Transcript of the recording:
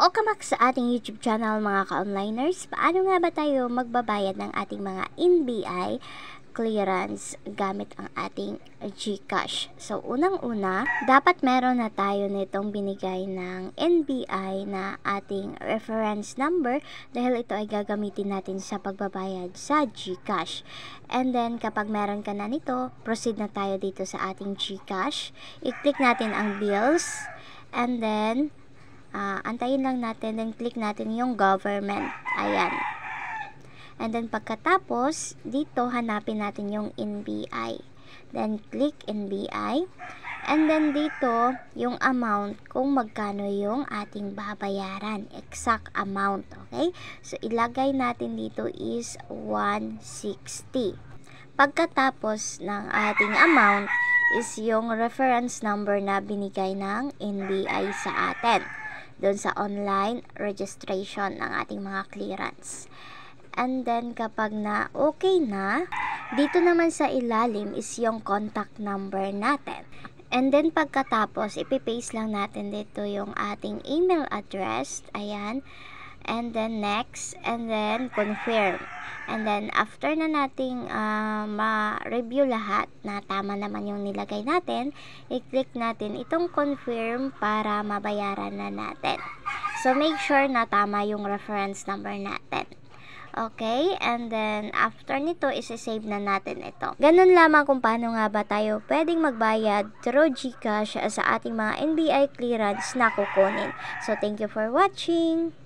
Welcome back sa ating YouTube channel mga ka-onliners. Paano nga ba tayo magbabayad ng ating mga NBI clearance gamit ang ating GCash? So, unang-una, dapat meron na tayo nitong binigay ng NBI na ating reference number dahil ito ay gagamitin natin sa pagbabayad sa GCash. And then, kapag meron ka na nito, proceed na tayo dito sa ating GCash. I-click natin ang bills and then antayin lang natin, then click natin yung government. Ayan. And then pagkatapos, dito hanapin natin yung NBI. Then click NBI. And then dito, yung amount, kung magkano yung ating babayaran. Exact amount. Okay? So, ilagay natin dito is 160. Pagkatapos ng ating amount, is yung reference number na binigay ng NBI sa atin doon sa online registration ng ating mga clearance. And then, kapag na okay na, dito naman sa ilalim is yung contact number natin. And then, pagkatapos, ipipaste lang natin dito yung ating email address. Ayan. And then, next. And then, confirm. And then, after na nating ma-review lahat na tama naman yung nilagay natin, i-click natin itong confirm para mabayaran na natin. So, make sure na tama yung reference number natin. Okay? And then, after nito, isi-save na natin ito. Ganun lamang kung paano nga ba tayo pwedeng magbayad through GCash sa ating mga NBI clearance na kukunin. So, thank you for watching!